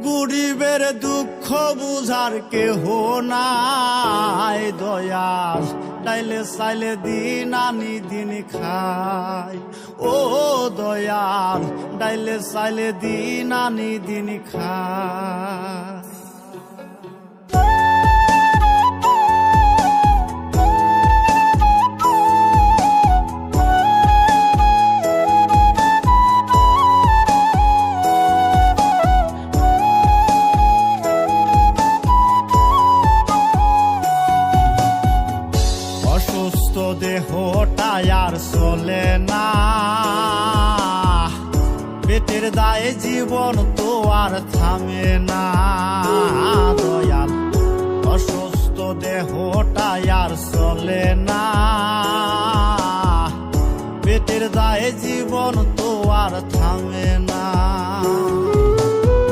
গরিবের দুঃখ বুঝার কেহ নাই, দয়াল ডাইলে চাইলে দিন আনি দিন খাই। ও দয়াল ডাইলে চাইলে দিন আনি দিন খাই। অসুস্থ দেহটাই আর চলে না, পেটের দায়ে জীবন তো আর থামে না, দয়াল অসুস্থ দেহটাই আর চলে না, পেটের দায়ে জীবন তো আর থামে